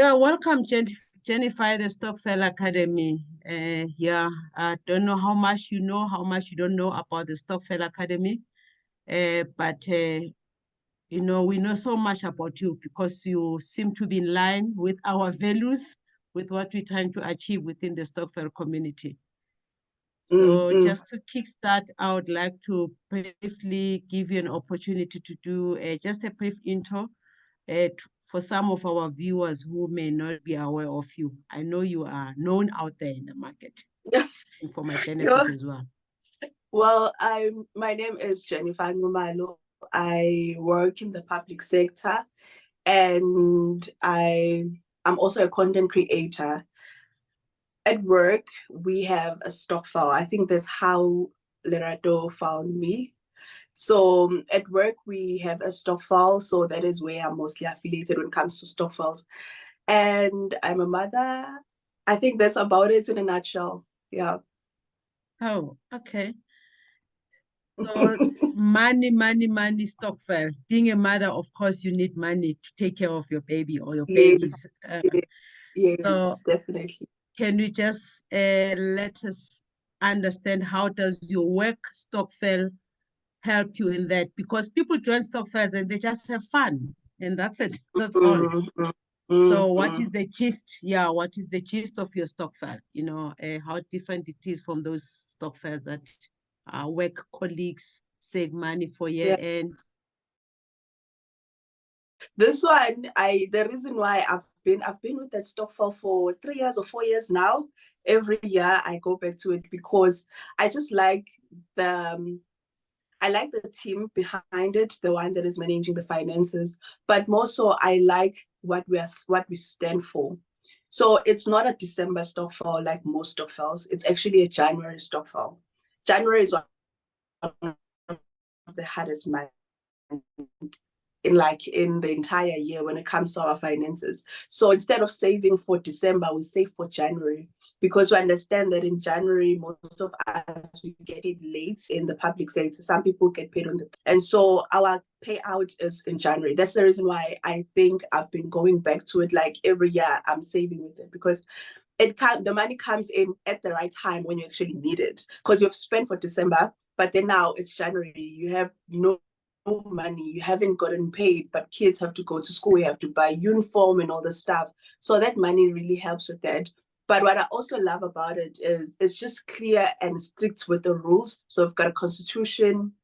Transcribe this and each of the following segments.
Yeah, welcome, Jennifer, the Stokvel Academy. I don't know how much you know, how much you don't know about the Stokvel Academy, but we know so much about you because you seem to be in line with our values, with what we're trying to achieve within the Stokvel community. So just to kickstart, I would like to briefly give you an opportunity to do just a brief intro for some of our viewers who may not be aware of you. I know you are known out there in the market, and for my benefit as well. Well, my name is Jennifer Nxumalo. I work in the public sector, and I'm also a content creator. At work, we have a Stokvel. I think that's how Lerato found me. So at work, we have a Stokvel. So that is where I'm mostly affiliated when it comes to Stokvels. And I'm a mother. I think that's about it in a nutshell. Yeah. Oh, okay. So money, Stokvel. Being a mother, of course, you need money to take care of your baby or your babies. Yes, so definitely. Can you just let us understand how does your work, Stokvel, help you in that? Because people join Stokvels and they just have fun, and that's it. That's all. So what is the gist? Yeah, what is the gist of your Stokvel? How different it is from those Stokvels that work colleagues save money for year end. This one, the reason why I've been with that Stokvel for 3 years or 4 years now. Every year I go back to it because I just like the team behind it, the one that is managing the finances, but more so I like what we stand for. So it's not a December Stokvel like most Stokvels. It's actually a January Stokvel. January is one of the hardest months in the entire year when it comes to our finances. So instead of saving for December, we save for January, because we understand that in January, most of us, we get it late in the public sector. Some people get paid and so our payout is in January. That's the reason why I think I've been going back to it. Like every year I'm saving with it, because the money comes in at the right time when you actually need it, because you've spent for December, but then now it's January, you have no money, you haven't gotten paid, but kids have to go to school, you have to buy uniform and all the stuff. So that money really helps with that. But what I also love about it is it's just clear and strict with the rules. So we've got a constitution,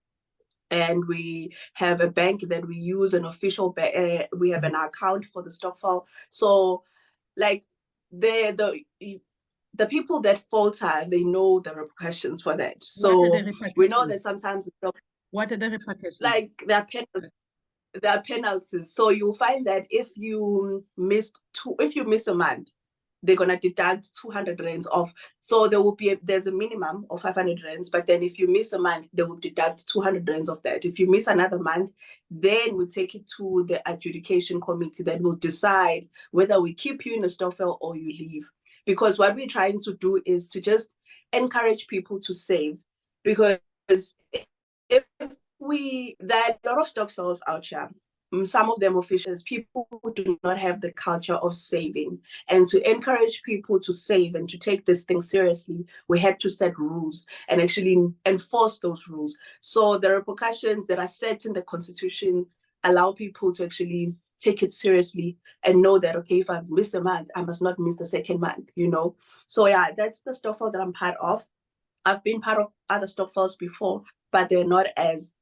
and we have a bank that we use, an official we have an account for the Stokvel. So like the people that falter, they know the repercussions for that. So we know that sometimes what are the repercussions? Like there are penalties. So you'll find that if you miss a month, they're gonna deduct 200 rands off. So there's a minimum of 500 rands, but then if you miss a month, they will deduct 200 rands of that. If you miss another month, then we take it to the adjudication committee that will decide whether we keep you in a Stokvel or you leave. Because what we're trying to do is to just encourage people to save, because if there are a lot of Stokvels out here, some of them officials, people who do not have the culture of saving. And to encourage people to save and to take this thing seriously, we had to set rules and actually enforce those rules. So the repercussions that are set in the Constitution allow people to actually take it seriously and know that, okay, if I've missed a month, I must not miss the second month, So yeah, that's the Stokvel that I'm part of. I've been part of other Stokvels before, but they're not as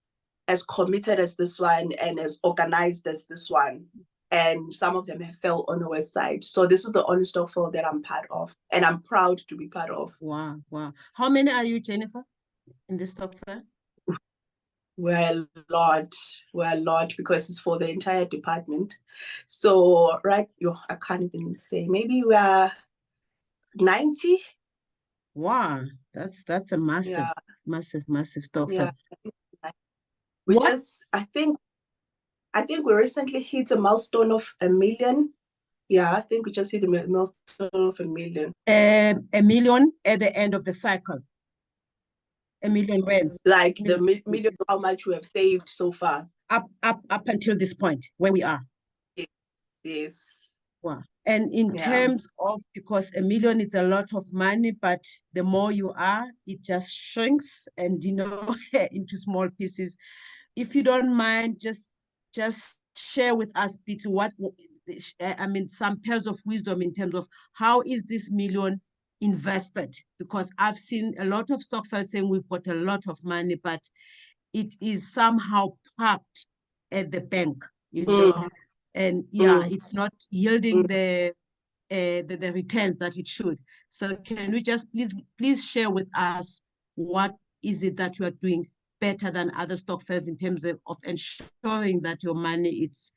committed as this one and as organized as this one. And some of them have fell on the west side. So this is the only Stokvel that I'm part of, and I'm proud to be part of. Wow. How many are you, Jennifer, in this Stokvel? We're a lot because it's for the entire department. So I can't even say, maybe we are 90. Wow, that's a massive Stokvel. Yeah. I think we recently hit a milestone of 1 million. Yeah, I think we just hit a milestone of 1 million. 1 million at the end of the cycle. 1 million rands. Like the million, how much we have saved so far. Up until this point, where we are. Yes. Wow. And in Yeah. terms of, because $1 million is a lot of money, but the more you are, it just shrinks and, into small pieces. If you don't mind, just share with us, Peter, some pearls of wisdom in terms of how is this million invested? Because I've seen a lot of stokvels saying we've got a lot of money, but it is somehow parked at the bank, and it's not yielding the returns that it should. So can we just please share with us what is it that you are doing better than other stokvels in terms of ensuring that your money is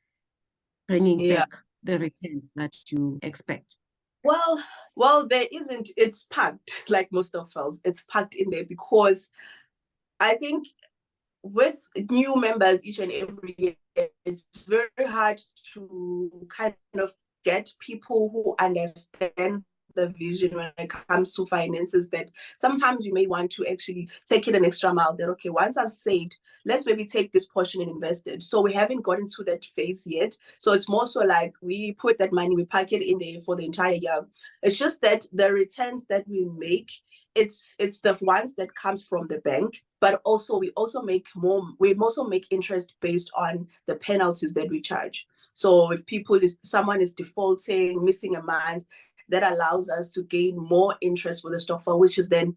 bringing back the returns that you expect? Well, there isn't. It's packed like most stokvels. It's packed in there because I think with new members each and every year, it's very hard to kind of get people who understand the vision when it comes to finances, that sometimes you may want to actually take it an extra mile, that okay, once I've saved, let's maybe take this portion and invest it. So we haven't gotten to that phase yet. So it's more so like we put that money, we pack it in there for the entire year. It's just that the returns that we make, it's the ones that comes from the bank, but also we also make interest based on the penalties that we charge. So if someone is defaulting, missing a month, that allows us to gain more interest for the stokvel, which is then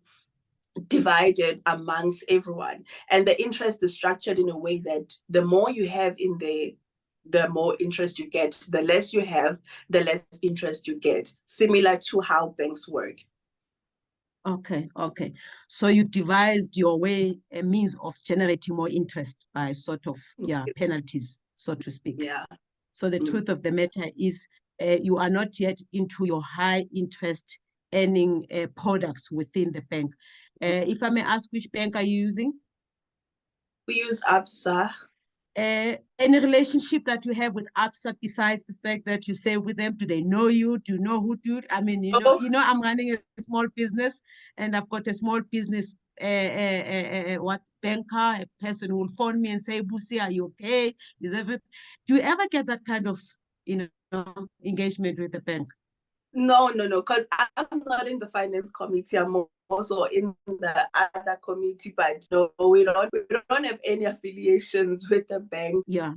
divided amongst everyone. And the interest is structured in a way that the more you have in there, the more interest you get. The less you have, the less interest you get, similar to how banks work. Okay. So you've devised your way, a means of generating more interest by sort of, penalties, so to speak. Yeah. So the truth of the matter is you are not yet into your high interest earning products within the bank. If I may ask, which bank are you using? We use ABSA. Any relationship that you have with ABSA besides the fact that you say with them? Do they know you? Do you know who do it? I mean, I'm running a small business, and I've got a small business banker, a person who will phone me and say, Busi, are you okay? Do you ever get that kind of engagement with the bank? No, because I'm not in the finance committee. I'm also in the other committee, but no, we don't have any affiliations with the bank. Yeah.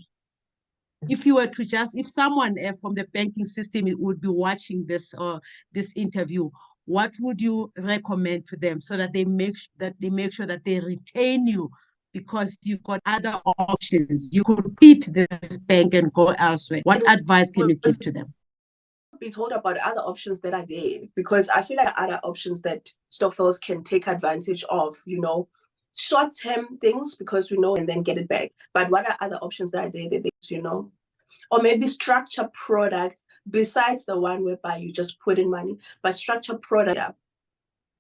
If you were to if someone from the banking system would be watching this interview, what would you recommend to them so that they make sure that they retain you, because you've got other options? You could beat this bank and go elsewhere. What advice can you give to them? Be told about other options that are there, because I feel like other options that stokvels can take advantage of, short-term things, because we know, and then get it back. But what are other options that are there, or maybe structure products besides the one whereby you just put in money, but structure product. Yeah.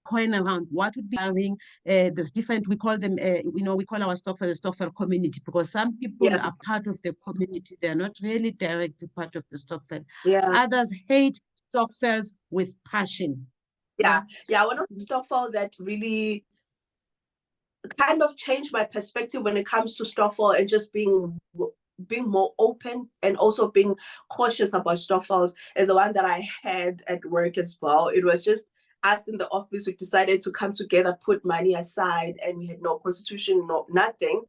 Coin around what would be having there's different, we call them we call our stokvel the stokvel community, because some people are part of the community, they're not really directly part of the stokvel. Others hate stokvels with passion. One of the stokvel that really kind of changed my perspective when it comes to stokvel, and just being more open and also being cautious about stokvels, is the one that I had at work as well. It was just us in the office. We decided to come together, put money aside, and we had no constitution, nothing.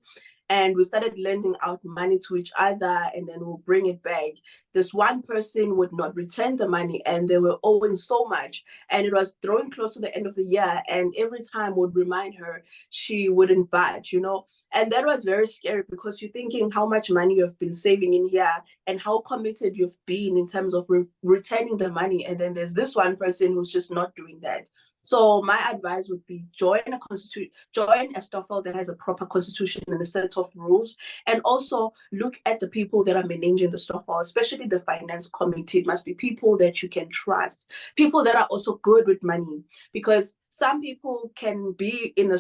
And we started lending out money to each other, and then we'll bring it back. This one person would not return the money, and they were owing so much. And it was drawing close to the end of the year, and every time would remind her, she wouldn't budge, And that was very scary, because you're thinking how much money you've been saving in here and how committed you've been in terms of returning the money. And then there's this one person who's just not doing that. So my advice would be join a stokvel that has a proper constitution and a set of rules, and also look at the people that are managing the stokvel, especially the finance committee. It must be people that you can trust, people that are also good with money, because some people can be in a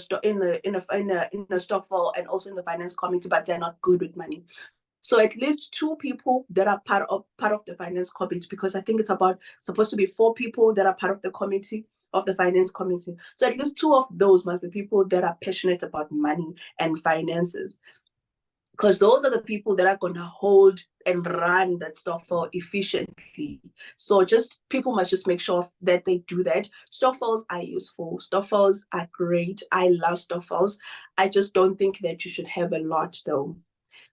stokvel and also in the finance committee, but they're not good with money. So at least 2 people that are part of the finance committee, because I think it's supposed to be 4 people that are part of the committee, of the finance committee. So at least 2 of those must be people that are passionate about money and finances, because those are the people that are going to hold and run that stokvel efficiently. So people must just make sure that they do that. Stokvels are useful. Stokvels are great. I love stokvels. I just don't think that you should have a lot though.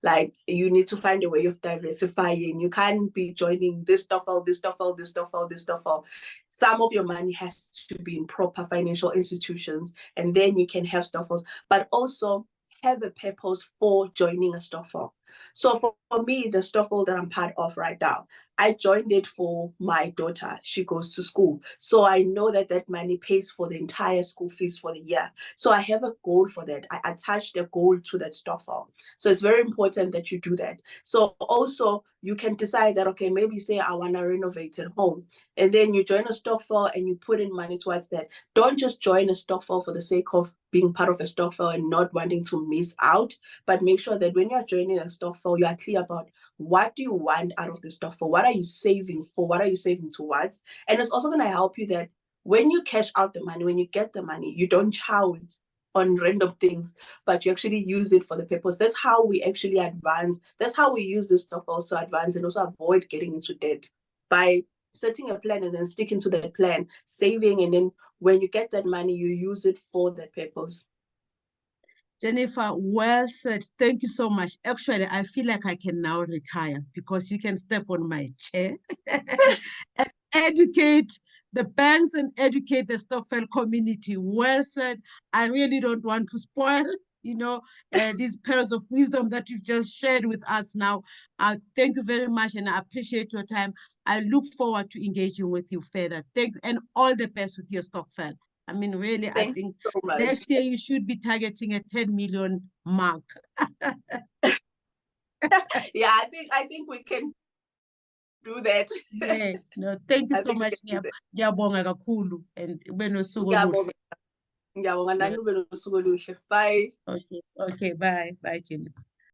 Like, you need to find a way of diversifying. You can't be joining this stokvel, this stokvel, this stokvel, this stokvel. Some of your money has to be in proper financial institutions, and then you can have stokvels, but also have a purpose for joining a stokvel. So for me, the stokvel that I'm part of right now, I joined it for my daughter. She goes to school. So I know that that money pays for the entire school fees for the year. So I have a goal for that. I attached a goal to that stokvel. So it's very important that you do that. So also you can decide that, okay, maybe you say I want to renovate at home, and then you join a stokvel and you put in money towards that. Don't just join a stokvel for the sake of being part of a stokvel and not wanting to miss out, but make sure that when you're joining a stokvel, you are clear about what do you want out of the stokvel, what are you saving for, what are you saving towards. And it's also going to help you that when you cash out the money, when you get the money, you don't chow it on random things, but you actually use it for the purpose. That's how we actually advance. That's how we use this stuff also advance and also avoid getting into debt, by setting a plan and then sticking to that plan, saving, and then when you get that money, you use it for that purpose. Jennifer, well said. Thank you so much. Actually, I feel like I can now retire because you can step on my chair and educate the banks and educate the Stokvel community. Well said. I really don't want to spoil, these pearls of wisdom that you've just shared with us now. Thank you very much, and I appreciate your time. I look forward to engaging with you further. Thank you, and all the best with your Stokvel. I mean, really, I think so much. Next year you should be targeting a 10 million mark. Yeah, I think we can do that. Yeah, no, thank you so much. Ngiyabonga kakhulu and ube nosuku oluhle. Ngiyabonga nani ube nosuku oluhle. Bye. Okay, bye. Bye, Jennifer.